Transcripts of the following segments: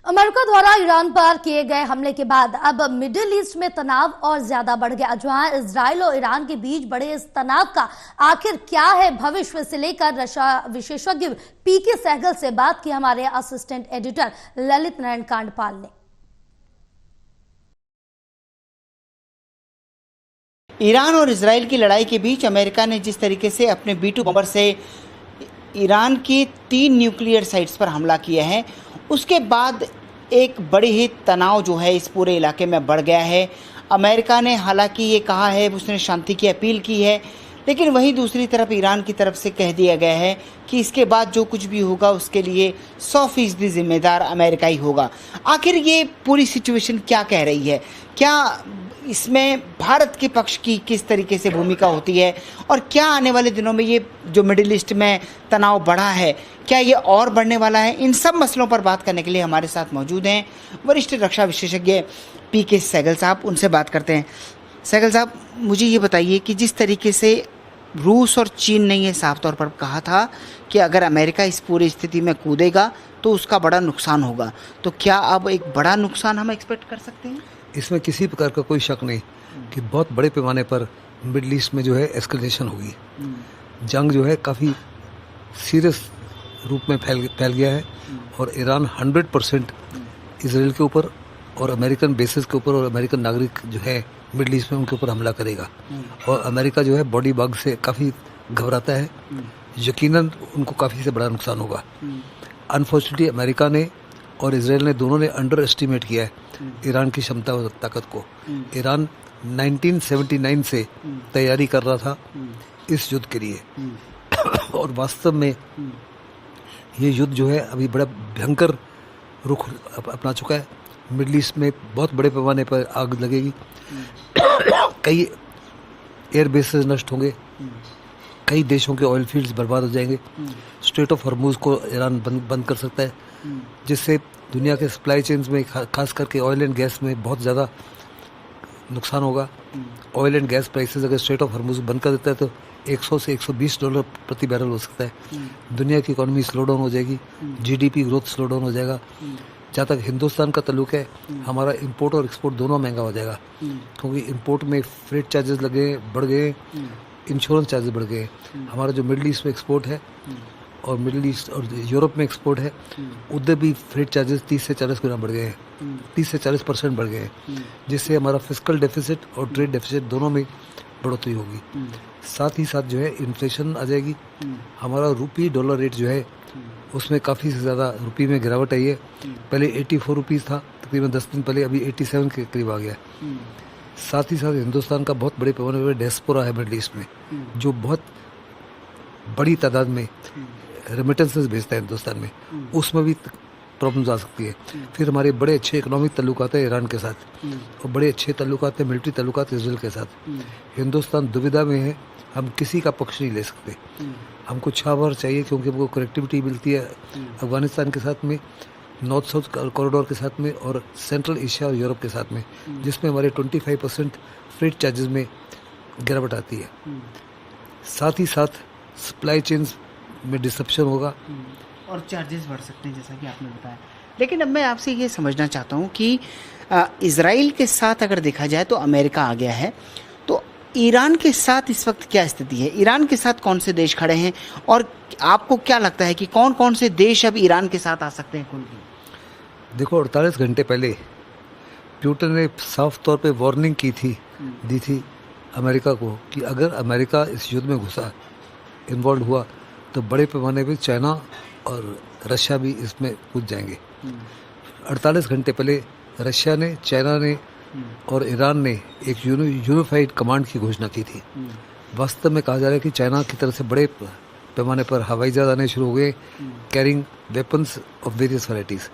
America द्वारा Iran पर किए गए हमले के बाद अब मिडिल ईस्ट में तनाव और ज्यादा बढ़ गया। जहां इजराइल और ईरान के बीच बढ़े इस तनाव का आखिर क्या है भविष्य से लेकर रक्षा विशेषज्ञ पीके सहगल से बात की हमारे असिस्टेंट एडिटर ललित नारायण कांडपाल ने। ईरान और इजराइल की लड़ाई के बीच अमेरिका ने जिस तरीके से अपने B-2 बॉम्बर से ईरान की 3 न्यूक्लियर साइट्स पर हमला किया है, उसके बाद एक बड़ी ही तनाव जो है इस पूरे इलाके में बढ़ गया है। अमेरिका ने हालांकि ये कहा है, उसने शांति की अपील की है, लेकिन वहीं दूसरी तरफ ईरान की तरफ से कह दिया गया है कि इसके बाद जो कुछ भी होगा उसके लिए 100% जिम्मेदार अमेरिका ही होगा। आखिर ये पूरी सिचुएशन क्या कह रही है? क्या इसमें भारत के पक्ष की किस तरीके से भूमिका होती है और क्या आने वाले दिनों में ये जो मिडिल ईस्ट में तनाव बढ़ा है, क्या ये और बढ़ने वाला है? इन सब मसलों पर बात करने के लिए हमारे साथ मौजूद हैं वरिष्ठ रक्षा विशेषज्ञ पीके सहगल साहब। उनसे बात करते हैं। सहगल साहब, मुझे ये बताइए कि जिस तरीके से रूस और चीन ने ये साफ तौर पर कहा था कि अगर अमेरिका इस पूरी स्थिति में कूदेगा तो उसका बड़ा नुकसान होगा, तो क्या अब एक बड़ा नुकसान हम एक्सपेक्ट कर सकते हैं? इसमें किसी प्रकार का कोई शक नहीं कि बहुत बड़े पैमाने पर मिडिल ईस्ट में जो है एस्केलेशन होगी। जंग जो है काफ़ी सीरियस रूप में फैल गया है और ईरान 100% इसराइल के ऊपर और अमेरिकन बेसिस के ऊपर और अमेरिकन नागरिक जो है मिडिल ईस्ट में उनके ऊपर हमला करेगा। और अमेरिका जो है बॉडी बग से काफ़ी घबराता है। यकीनन उनको काफ़ी से बड़ा नुकसान होगा। अनफॉर्चुनेटली अमेरिका ने और इसराइल ने दोनों ने अंडर एस्टिमेट किया है ईरान की क्षमता और ताकत को। ईरान 1979 से तैयारी कर रहा था इस युद्ध के लिए और वास्तव में ये युद्ध जो है अभी बड़ा भयंकर रुख अपना चुका है। मिडिल ईस्ट में बहुत बड़े पैमाने पर आग लगेगी। कई एयर बेसेस नष्ट होंगे, कई देशों के ऑयल फील्ड्स बर्बाद हो जाएंगे। स्ट्रेट ऑफ हॉर्मूज को ईरान बंद कर सकता है, जिससे दुनिया के सप्लाई चेन्स में खास करके ऑयल एंड गैस में बहुत ज़्यादा नुकसान होगा। ऑयल एंड गैस प्राइसेस अगर स्ट्रेट ऑफ हॉर्मूज बंद कर देता है तो $100 से $120 प्रति बैरल हो सकता है। दुनिया की इकोनॉमी स्लो डाउन हो जाएगी, GDP ग्रोथ स्लो डाउन हो जाएगा। जहाँ तक हिंदुस्तान का ताल्लुक है, हमारा इंपोर्ट और एक्सपोर्ट दोनों महंगा हो जाएगा, क्योंकि इंपोर्ट में फ्रेट चार्जेस बढ़ गए, इंश्योरेंस चार्जेस बढ़ गए। हमारा जो मिडिल ईस्ट में एक्सपोर्ट है और मिडिल ईस्ट और यूरोप में एक्सपोर्ट है, उधर भी फ्रेट चार्जेस 30 से 40 गुना बढ़ गए हैं, 30 से 40% बढ़ गए हैं, जिससे हमारा फिस्कल डेफिसिट और ट्रेड डेफिसिट दोनों में बढ़ोतरी होगी। साथ ही साथ जो है इन्फ्लेशन आ जाएगी। हमारा रूपी डॉलर रेट जो है उसमें काफ़ी से ज़्यादा रुपये में गिरावट आई है। पहले 84 रुपीज़ था, तकरीबन 10 दिन पहले, अभी 87 के करीब आ गया। साथ ही साथ हिंदुस्तान का बहुत बड़े पैमाने पर डियास्पोरा है मिडिल ईस्ट में, जो बहुत बड़ी तादाद में रेमिटेंसेस भेजता है हिंदुस्तान में, उसमें भी प्रॉब्लम्स आ सकती है। फिर हमारे बड़े अच्छे इकोनॉमिक ताल्लुकात है ईरान के साथ और बड़े अच्छे ताल्लुकात है मिलिट्री ताल्लुकात इसराइल के साथ। हिंदुस्तान दुविधा में है, हम किसी का पक्ष नहीं ले सकते। हमको छावर चाहिए क्योंकि हमको कनेक्टिविटी मिलती है अफगानिस्तान के साथ में, नॉर्थ साउथ कॉरिडोर के साथ में और सेंट्रल एशिया और यूरोप के साथ में, जिसमें हमारे 25% फ्रेट चार्जेस में गिरावट आती है। साथ ही साथ सप्लाई चेन्स में डिसरप्शन होगा और चार्जेस बढ़ सकते हैं, जैसा कि आपने बताया। लेकिन अब मैं आपसे ये समझना चाहता हूँ कि इजराइल के साथ अगर देखा जाए तो अमेरिका आ गया है, तो ईरान के साथ इस वक्त क्या स्थिति है? ईरान के साथ कौन से देश खड़े हैं और आपको क्या लगता है कि कौन कौन से देश अब ईरान के साथ आ सकते हैं खुल के? देखो, 48 घंटे पहले पुतिन ने साफ तौर पे वार्निंग दी थी अमेरिका को कि अगर अमेरिका इस युद्ध में घुसा, इन्वॉल्व हुआ, तो बड़े पैमाने पे चाइना और रशिया भी इसमें कूद जाएंगे। 48 घंटे पहले रशिया ने, चाइना ने और ईरान ने एक यूनिफाइड कमांड की घोषणा की थी। वास्तव में कहा जा रहा है कि चाइना की तरफ से बड़े पैमाने पर हवाई जहाज आने शुरू हो गए, carrying weapons of various varieties.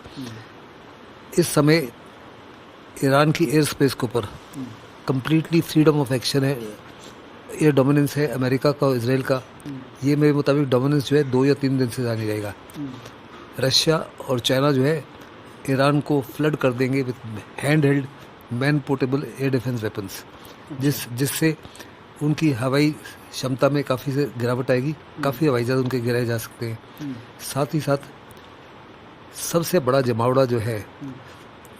इस समय ईरान की एयर स्पेस के ऊपर कम्प्लीटली फ्रीडम ऑफ एक्शन है, एयर डोमिनेंस है अमेरिका का और इसराइल का। ये मेरे मुताबिक डोमिनेंस जो है 2 या 3 दिन से जाने रहेगा। रशिया और चाइना जो है ईरान को फ्लड कर देंगे with hand held man portable air defence weapons, जिससे उनकी हवाई क्षमता में काफ़ी से गिरावट आएगी। काफ़ी हवाई जहाज उनके गिराए जा सकते हैं। साथ ही साथ सबसे बड़ा जमावड़ा जो है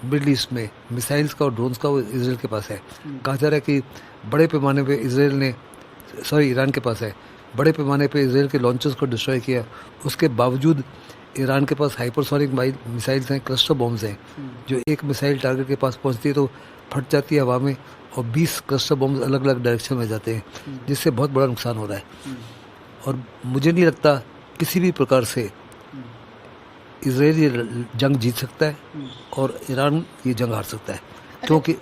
मिडल ईस्ट में मिसाइल्स का और ड्रोन्स का, वो इसराइल के पास है। कहा जा रहा है कि बड़े पैमाने पे ईरान के पास है। बड़े पैमाने पे इसराइल के लॉन्चर्स को डिस्ट्रॉय किया, उसके बावजूद ईरान के पास हाइपरसोनिक मिसाइल्स हैं, क्लस्टर बॉम्ब्स हैं, जो एक मिसाइल टारगेट के पास पहुंचती है तो फट जाती है हवा में, और 20 क्लस्टर बॉम्ब्स अलग अलग डायरेक्शन में जाते हैं, जिससे बहुत बड़ा नुकसान हो रहा है। और मुझे नहीं लगता किसी भी प्रकार से इसराइल ये जंग जीत सकता है और ईरान ये जंग हार सकता है, क्योंकि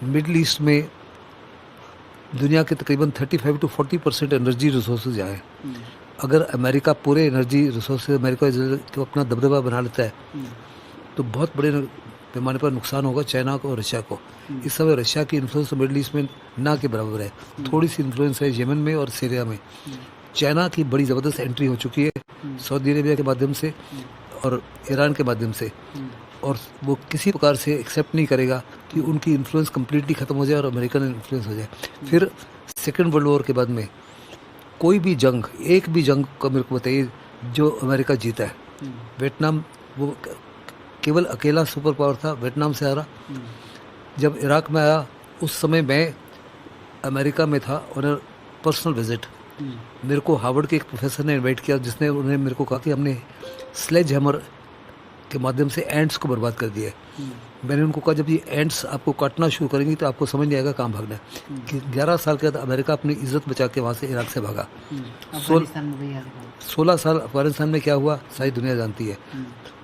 मिडल ईस्ट में दुनिया के तकरीबन 35 to 40% एनर्जी रिसोर्सेज हैं। अगर अमेरिका पूरे एनर्जी रिसोर्सेज अमेरिका इसराइल को अपना दबदबा बना लेता है तो बहुत बड़े पैमाने पर नुकसान होगा चाइना को और रशिया को। इस समय रशिया की इन्फ्लुएंस मिडल ईस्ट में ना के बराबर है, थोड़ी सी इन्फ्लुएंस है यमन में और सीरिया में। चाइना की बड़ी ज़बरदस्त एंट्री हो चुकी है सऊदी अरेबिया के माध्यम से और ईरान के माध्यम से, और वो किसी प्रकार से एक्सेप्ट नहीं करेगा कि उनकी इन्फ्लुएंस कम्प्लीटली ख़त्म हो जाए और अमेरिकन इन्फ्लुएंस हो जाए। फिर सेकेंड वर्ल्ड वॉर के बाद में कोई भी जंग, एक भी जंग का मेरे को बताइए जो अमेरिका जीता है। वियतनाम वो केवल अकेला सुपर पावर था, वियतनाम से हारा। जब इराक में आया उस समय मैं अमेरिका में था और पर्सनल विजिट, मेरे को हार्वर्ड के एक प्रोफेसर ने इनवाइट किया, जिसने उन्होंने मेरे को कहा कि हमने स्लेज हैमर के माध्यम से एंट्स को बर्बाद कर दिया है। मैंने उनको कहा जब ये एंट्स आपको काटना शुरू करेंगी तो आपको समझ नहीं आएगा कहाँ भागना है। कि 11 साल के बाद अमेरिका अपनी इज्जत बचा के वहाँ से इराक से भागा। 16 साल अफगानिस्तान में क्या हुआ सारी दुनिया जानती है।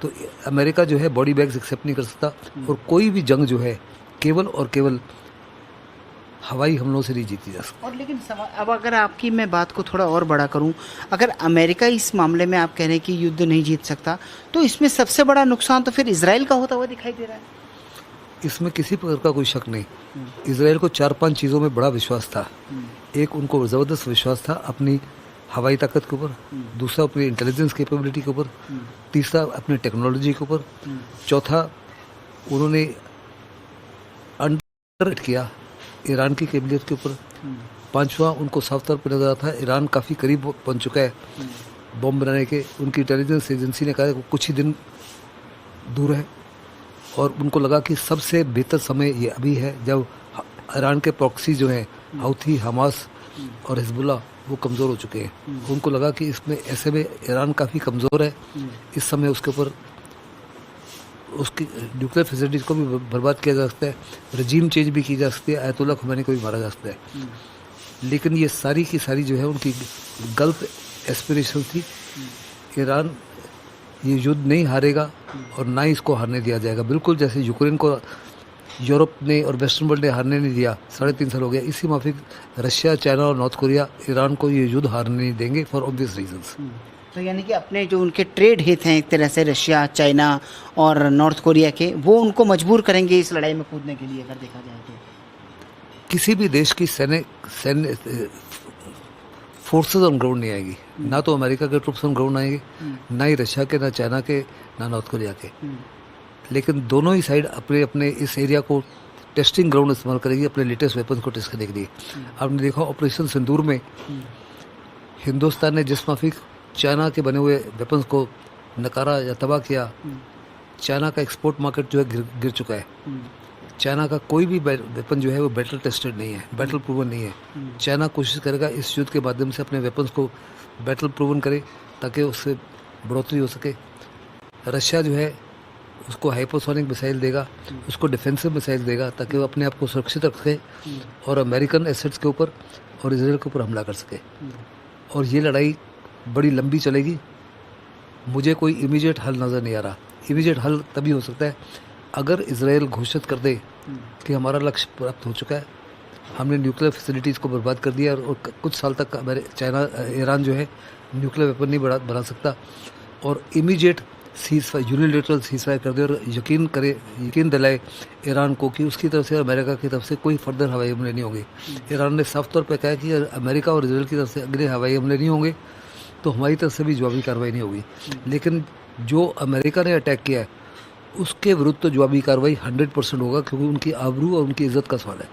तो अमेरिका जो है बॉडी बैग्स एक्सेप्ट नहीं कर सकता, और कोई भी जंग जो है केवल और केवल हवाई हमलों से नहीं जीती जा सकती। और लेकिन अब अगर आपकी मैं बात को थोड़ा और बड़ा करूं, अगर अमेरिका इस मामले में आप कह रहे हैं कि युद्ध नहीं जीत सकता, तो इसमें सबसे बड़ा नुकसान तो फिर इजराइल का होता हुआ दिखाई दे रहा है। इसमें किसी प्रकार का कोई शक नहीं। इजराइल को 4-5 चीज़ों में बड़ा विश्वास था। एक, उनको ज़बरदस्त विश्वास था अपनी हवाई ताकत के ऊपर, दूसरा अपनी इंटेलिजेंस कैपेबिलिटी के ऊपर, तीसरा अपनी टेक्नोलॉजी के ऊपर, चौथा उन्होंने अंडर किया ईरान की कैबिलियत के ऊपर, पांचवा उनको साफ तौर पर नजर आता है ईरान काफ़ी करीब पहुंच चुका है बॉम्ब बनाने के। उनकी इंटेलिजेंस एजेंसी ने कहा कि कुछ ही दिन दूर है, और उनको लगा कि सबसे बेहतर समय ये अभी है जब ईरान के प्रॉक्सी जो हैं हौथी, हमास और हिजबुल्लाह वो कमज़ोर हो चुके हैं। उनको लगा कि इसमें ऐसे में ईरान काफ़ी कमज़ोर है, इस समय उसके ऊपर उसकी न्यूक्लियर फैसिलिटीज़ को भी बर्बाद किया जा सकता है, रजीम चेंज भी की जा सकती है, आयतुल्ला खुमैनी को भी मारा जा सकता है। लेकिन ये सारी की सारी जो है उनकी गलत एस्पिरेशन थी। ईरान ये युद्ध नहीं हारेगा और ना ही इसको हारने दिया जाएगा। बिल्कुल जैसे यूक्रेन को यूरोप ने और वेस्टर्न वर्ल्ड ने हारने नहीं दिया, 3.5 साल हो गया, इसी माफिक रशिया, चाइना और नॉर्थ कोरिया ईरान को ये युद्ध हारने नहीं देंगे फॉर ऑब्वियस रीजंस। तो यानी कि अपने जो उनके ट्रेड हित हैं एक तरह से रशिया, चाइना और नॉर्थ कोरिया के, वो उनको मजबूर करेंगे इस लड़ाई में कूदने के लिए, अगर देखा जाए तो। किसी भी देश की सैन्य फोर्सेस ऑन ग्राउंड नहीं आएगी, ना तो अमेरिका के ट्रूप्स ऑन ग्राउंड आएंगे, ना ही रशिया के, ना चाइना के, ना नॉर्थ कोरिया के। लेकिन दोनों ही साइड अपने अपने इस एरिया को टेस्टिंग ग्राउंड इस्तेमाल करेगी अपने लेटेस्ट वेपन्स को टेस्ट करने के लिए। आपने देखा ऑपरेशन सिंदूर में हिंदुस्तान ने जिस माफिक चाइना के बने हुए वेपन्स को नकारा या तबाह किया, चाइना का एक्सपोर्ट मार्केट जो है गिर चुका है। चाइना का कोई भी वेपन जो है वो बैटल टेस्टेड नहीं है, बैटल प्रूवन नहीं है। चाइना कोशिश करेगा इस युद्ध के माध्यम से अपने वेपन्स को बैटल प्रूवन करे ताकि उससे बढ़ोतरी हो सके। रशिया जो है उसको हाइपरसोनिक मिसाइल देगा, उसको डिफेंसिव मिसाइल देगा ताकि वो अपने आप को सुरक्षित रख सके और अमेरिकन एसेट्स के ऊपर और इसराइल के ऊपर हमला कर सके। और ये लड़ाई बड़ी लंबी चलेगी। मुझे कोई इमीडिएट हल नज़र नहीं आ रहा। इमीडिएट हल तभी हो सकता है अगर इसराइल घोषित कर दे कि हमारा लक्ष्य प्राप्त हो चुका है, हमने न्यूक्लियर फैसिलिटीज़ को बर्बाद कर दिया और कुछ साल तक ईरान जो है न्यूक्लियर वेपन नहीं बना सकता, और इमीडिएट यूनिलेटरल सीज़फायर कर दे और यकीन दिलाए ईरान को कि उसकी तरफ से अमेरिका की तरफ से कोई फर्दर हवाई हमले नहीं होंगे। ईरान ने साफ तौर पर कहा कि अमेरिका और इसराइल की तरफ से अगले हवाई हमले नहीं होंगे तो हमारी तरफ से भी जवाबी कार्रवाई नहीं होगी। लेकिन जो अमेरिका ने अटैक किया है उसके विरुद्ध तो जवाबी कार्रवाई 100% होगा, क्योंकि उनकी आबरू और उनकी इज्जत का सवाल है।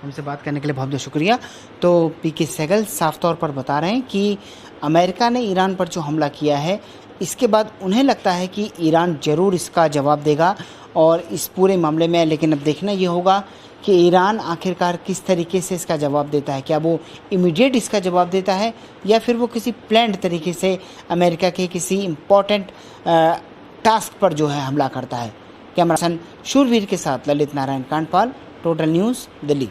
हमसे बात करने के लिए बहुत बहुत शुक्रिया। तो पीके सहगल साफ तौर पर बता रहे हैं कि अमेरिका ने ईरान पर जो हमला किया है इसके बाद उन्हें लगता है कि ईरान ज़रूर इसका जवाब देगा और इस पूरे मामले में, लेकिन अब देखना ये होगा कि ईरान आखिरकार किस तरीके से इसका जवाब देता है। क्या वो इमीडिएट इसका जवाब देता है या फिर वो किसी प्लान्ड तरीके से अमेरिका के किसी इम्पोर्टेंट टास्क पर जो है हमला करता है। कैमरा पर्सन शूरवीर के साथ ललित नारायण कांडपाल, टोटल न्यूज़, दिल्ली।